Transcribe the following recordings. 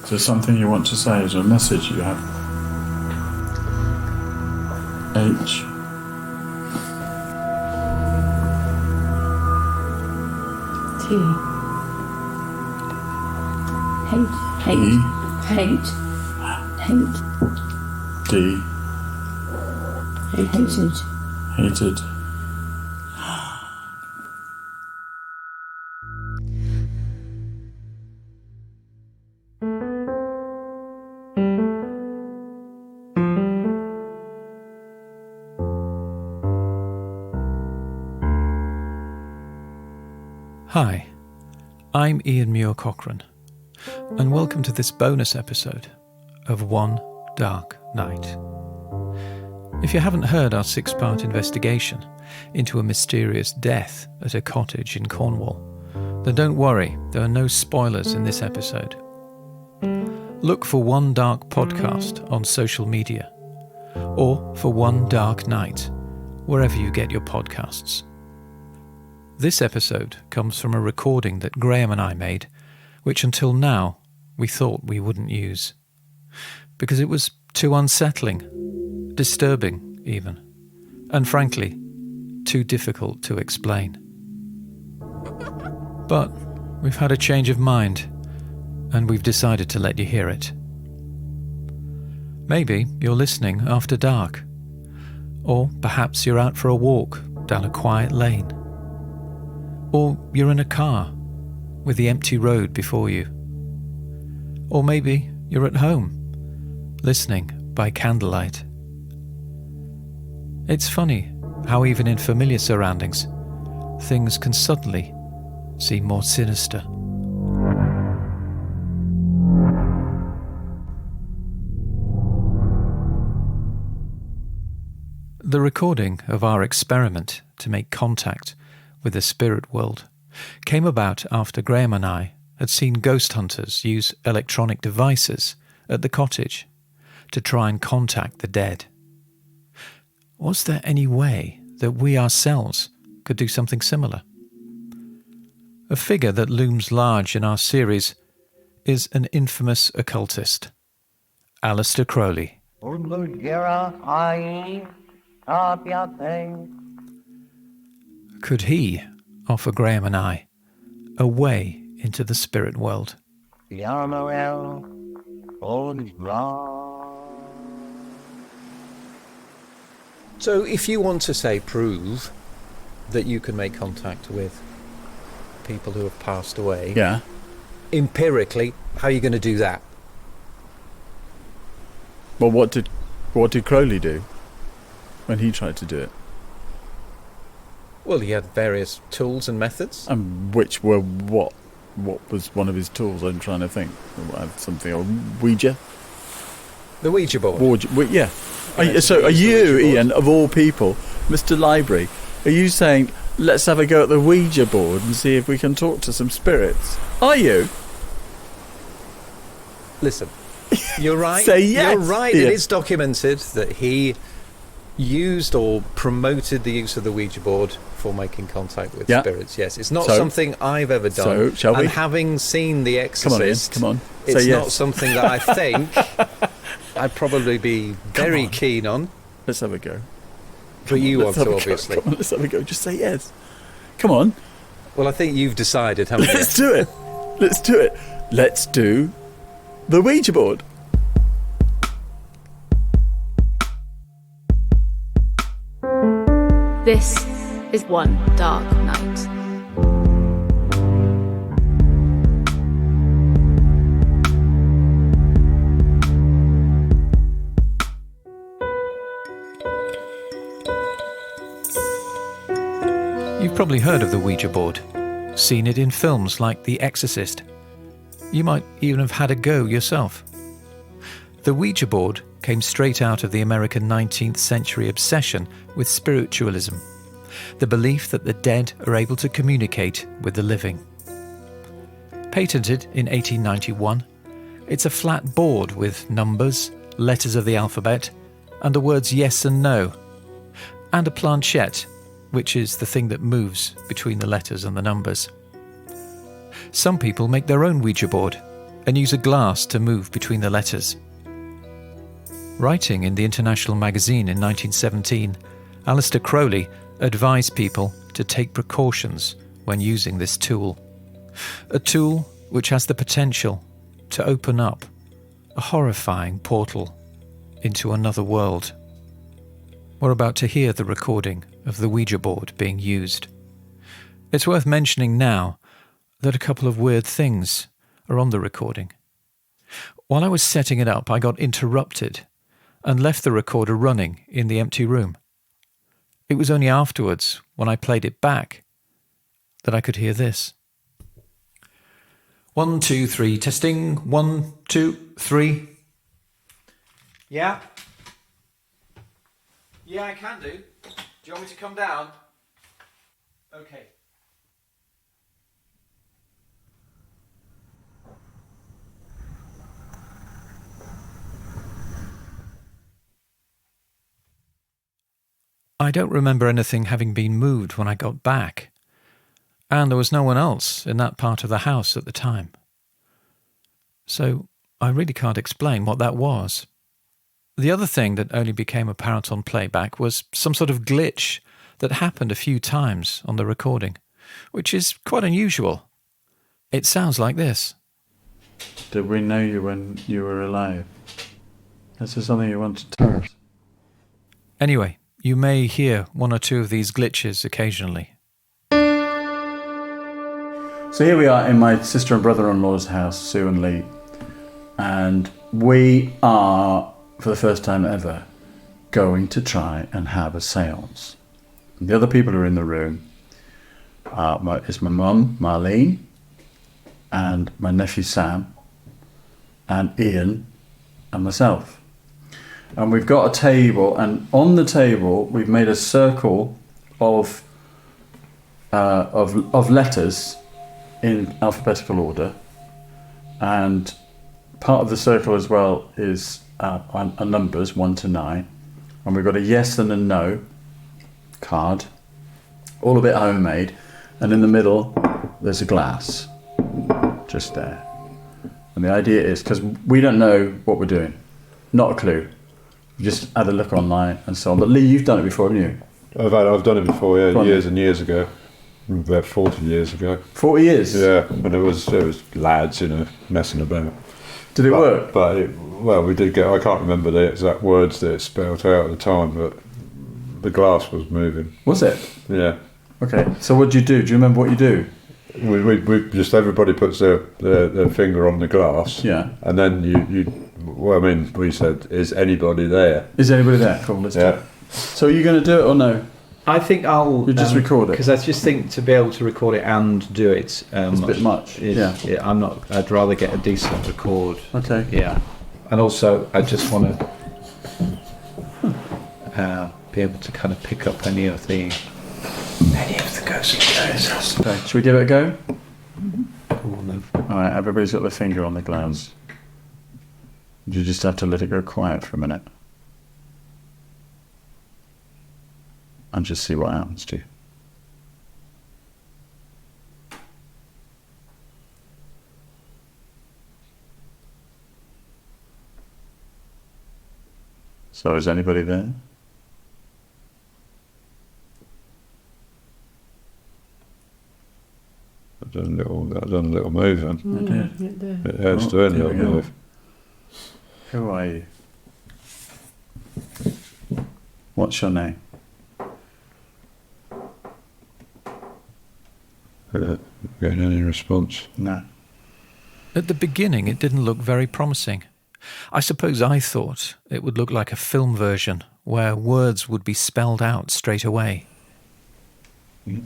Is there something you want to say? Is there a message you have? H. T. Hate. D. Hated. Hi, I'm Ian Muir-Cochrane, and welcome to this bonus episode of One Dark Night. If you haven't heard our 6-part investigation into a mysterious death at a cottage in Cornwall, then don't worry, there are no spoilers in this episode. Look for One Dark Podcast on social media, or for One Dark Night, wherever you get your podcasts. This episode comes from a recording that Graham and I made, which until now we thought we wouldn't use, because it was too unsettling, disturbing even, and frankly, too difficult to explain. But we've had a change of mind, and we've decided to let you hear it. Maybe you're listening after dark, or perhaps you're out for a walk down a quiet lane. Or you're in a car with the empty road before you. Or maybe you're at home, listening by candlelight. It's funny how even in familiar surroundings, things can suddenly seem more sinister. The recording of our experiment to make contact with the spirit world came about after Graham and I had seen ghost hunters use electronic devices at the cottage to try and contact the dead. Was there any way that we ourselves could do something similar? A figure that looms large in our series is an infamous occultist, Aleister Crowley. Could he offer Graham and I a way into the spirit world? So if you want to, say, prove that you can make contact with people who have passed away, Yeah. empirically, how are you going to do that? Well, what did Crowley do when he tried to do it? Well, he had various tools and methods. And which were what? What was one of his tools? I'm trying to think. Something, or Ouija? The Ouija board. Yeah. Yes, So are the you, Ouija board. Ian, of all people, Mr. Library, are you saying, let's have a go at the Ouija board and see if we can talk to some spirits? Are you? Listen, you're right. Say yes, You're right. Ian. It is documented that he used or promoted the use of the Ouija board for making contact with spirits. Yes, it's not something I've ever done. So, shall we? And having seen The Exorcist, Come on. it's Say not yes. something that I think I'd probably be very keen on. Let's have a go. But you want Let's have to, a go. obviously. Come on, let's have a go. Just say yes. Come on. Well, I think you've decided, haven't you? Let's do it. Let's do it. Let's do the Ouija board. This is One Dark Night. You've probably heard of the Ouija board, seen it in films like The Exorcist. You might even have had a go yourself. The Ouija board came straight out of the American 19th century obsession with spiritualism, the belief that the dead are able to communicate with the living. Patented in 1891, it's a flat board with numbers, letters of the alphabet, and the words yes and no, and a planchette, which is the thing that moves between the letters and the numbers. Some people make their own Ouija board, and use a glass to move between the letters. Writing in the International magazine in 1917, Aleister Crowley advised people to take precautions when using this tool. A tool which has the potential to open up a horrifying portal into another world. We're about to hear the recording of the Ouija board being used. It's worth mentioning now that a couple of weird things are on the recording. While I was setting it up, I got interrupted and left the recorder running in the empty room. It was only afterwards, when I played it back, that I could hear this. 1, 2, 3, testing. 1, 2, 3. Yeah? Yeah, I can do. Do you want me to come down? Okay. I don't remember anything having been moved when I got back, and there was no one else in that part of the house at the time. So I really can't explain what that was. The other thing that only became apparent on playback was some sort of glitch that happened a few times on the recording, which is quite unusual. It sounds like this. Did we know you when you were alive? Is there something you want to tell us? Anyway, you may hear one or two of these glitches occasionally. So here we are in my sister and brother-in-law's house, Sue and Lee, and we are, for the first time ever, going to try and have a séance. And the other people who are in the room is my mum, Marlene, and my nephew Sam, and Ian, and myself. And we've got a table, and on the table we've made a circle of letters in alphabetical order, and part of the circle as well is numbers 1 to 9, and we've got a yes and a no card, all a bit homemade, and in the middle there's a glass just there. And the idea is, because we don't know what we're doing, not a clue. We just had a look online and so on. But Lee, you've done it before, haven't you? I've done it before, yeah, years and years ago, about 40 years ago. 40 years? Yeah, and it was lads, messing about. Did it work? But we did get. I can't remember the exact words that it spelled out at the time, but the glass was moving. Was it? Yeah. Okay. So what do you do? Do you remember what you do? We just, everybody puts their finger on the glass. Yeah. And then we said, is anybody there? Is anybody there? Cool, let's do it. So are you going to do it or no? I think I'll... You just record it? Because I just think to be able to record it and do it... it's a bit much. I'm not... I'd rather get a decent record. Okay. Yeah. And also, I just want to be able to kind of pick up any of the ghostly noises. Okay, should we give it a go? Mm-hmm. Alright, everybody's got their finger on the glass. You just have to let it go quiet for a minute. And just see what happens to you. So is anybody there? I've done a little moving. It has doing a little move. Who are you? What's your name? Getting any response? No. At the beginning, it didn't look very promising. I suppose I thought it would look like a film version where words would be spelled out straight away.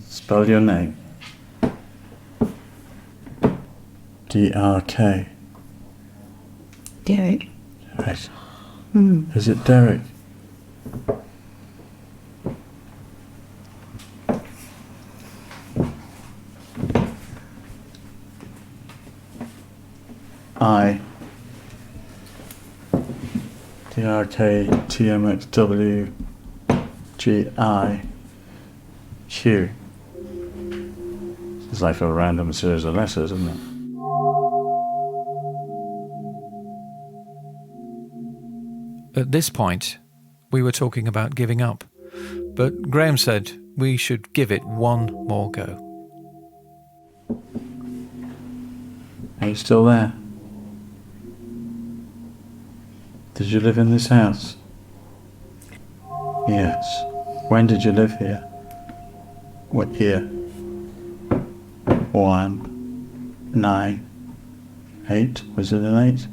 Spell your name. D-R-K. Derek. Right. Is it Derek? I. D-R-K-T-M-X-W-G-I-Q. It's like a random series of letters, isn't it? At this point, we were talking about giving up, but Graham said we should give it one more go. Are you still there? Did you live in this house? Yes. When did you live here? What year? 1, 9, 8. Was it an 8?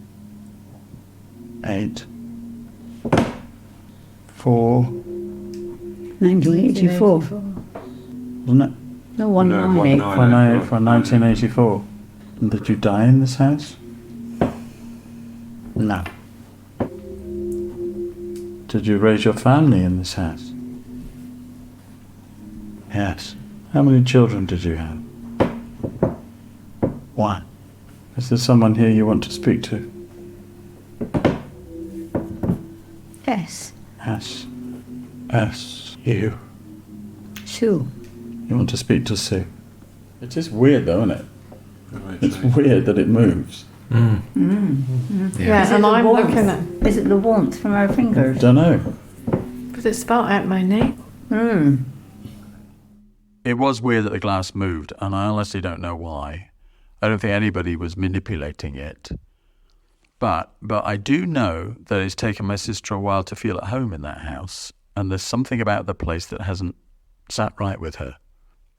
8, 4. 1984. Wasn't it? No, 198. For 1984. And did you die in this house? No. Did you raise your family in this house? Yes. How many children did you have? 1. Is there someone here you want to speak to? Yes. Yes. Yes. You. Sue. You want to speak to Sue? It is weird though, isn't it? It's weird that it moves. Is Yeah, it and the I'm warmth? looking at... Is it the warmth from our fingers? Don't know. Because it spelled out my name. It was weird that the glass moved, and I honestly don't know why. I don't think anybody was manipulating it. But I do know that it's taken my sister a while to feel at home in that house, and there's something about the place that hasn't sat right with her.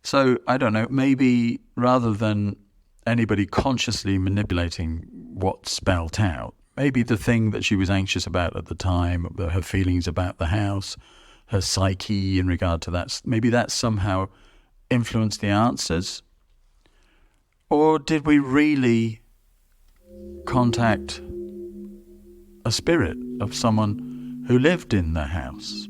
So, I don't know, maybe rather than anybody consciously manipulating what's spelt out, maybe the thing that she was anxious about at the time, her feelings about the house, her psyche in regard to that, maybe that somehow influenced the answers? Or did we really contact a spirit of someone who lived in the house?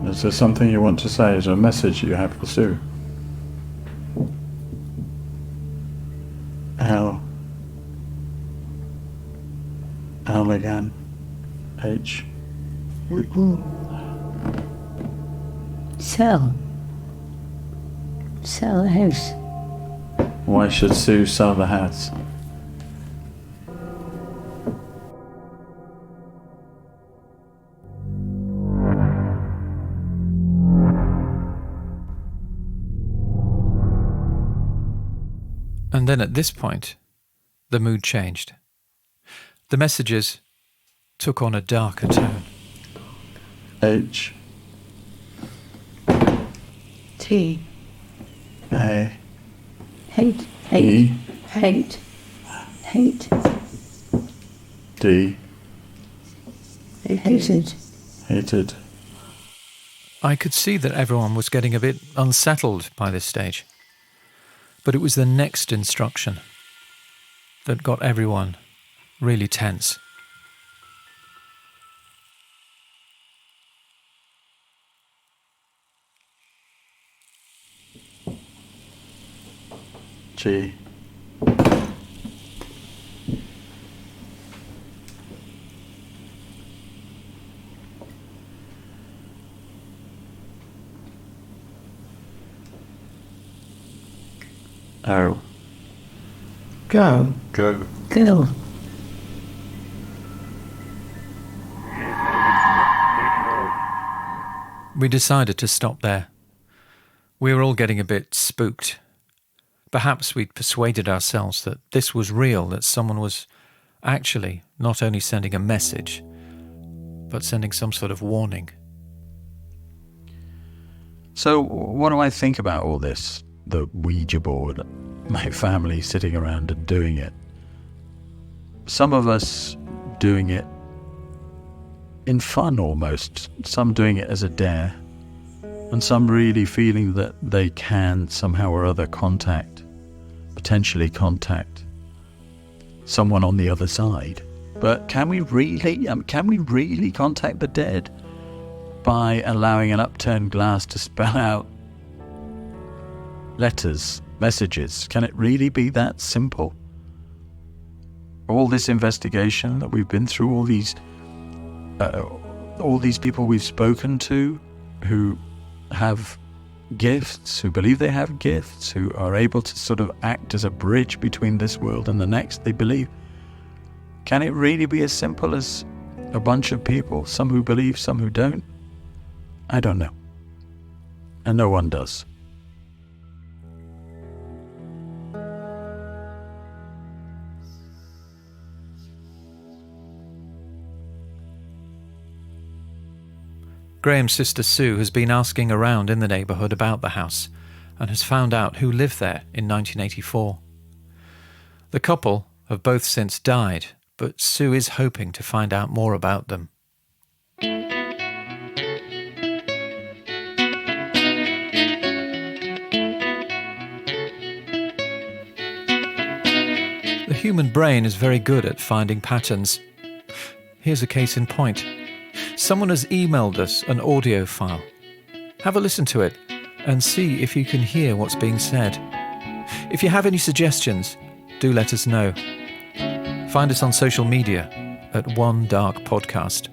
Is there something you want to say? Is there a message you have for Sue? L again. H. Sell. Sell the house. Why should Sue sell the house? And then at this point, the mood changed. The messages took on a darker tone. H. T. A. Hate. E. Hate. Hate. D. Hated. Hated. I could see that everyone was getting a bit unsettled by this stage. But it was the next instruction that got everyone really tense. G. O. Go. Go. Girl. We decided to stop there. We were all getting a bit spooked. Perhaps we'd persuaded ourselves that this was real, that someone was actually not only sending a message, but sending some sort of warning. So, what do I think about all this? The Ouija board, my family sitting around and doing it. Some of us doing it in fun almost, some doing it as a dare, and some really feeling that they can somehow or other potentially contact someone on the other side. But can we really contact the dead by allowing an upturned glass to spell out letters, messages? Can it really be that simple? All this investigation that we've been through, all these all these people we've spoken to who have gifts, who believe they have gifts, who are able to sort of act as a bridge between this world and the next, they believe. Can it really be as simple as a bunch of people, some who believe, some who don't? I don't know. And no one does. Graham's sister Sue has been asking around in the neighbourhood about the house and has found out who lived there in 1984. The couple have both since died, but Sue is hoping to find out more about them. The human brain is very good at finding patterns. Here's a case in point. Someone has emailed us an audio file. Have a listen to it and see if you can hear what's being said. If you have any suggestions, do let us know. Find us on social media at One Dark Podcast.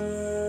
Thank you.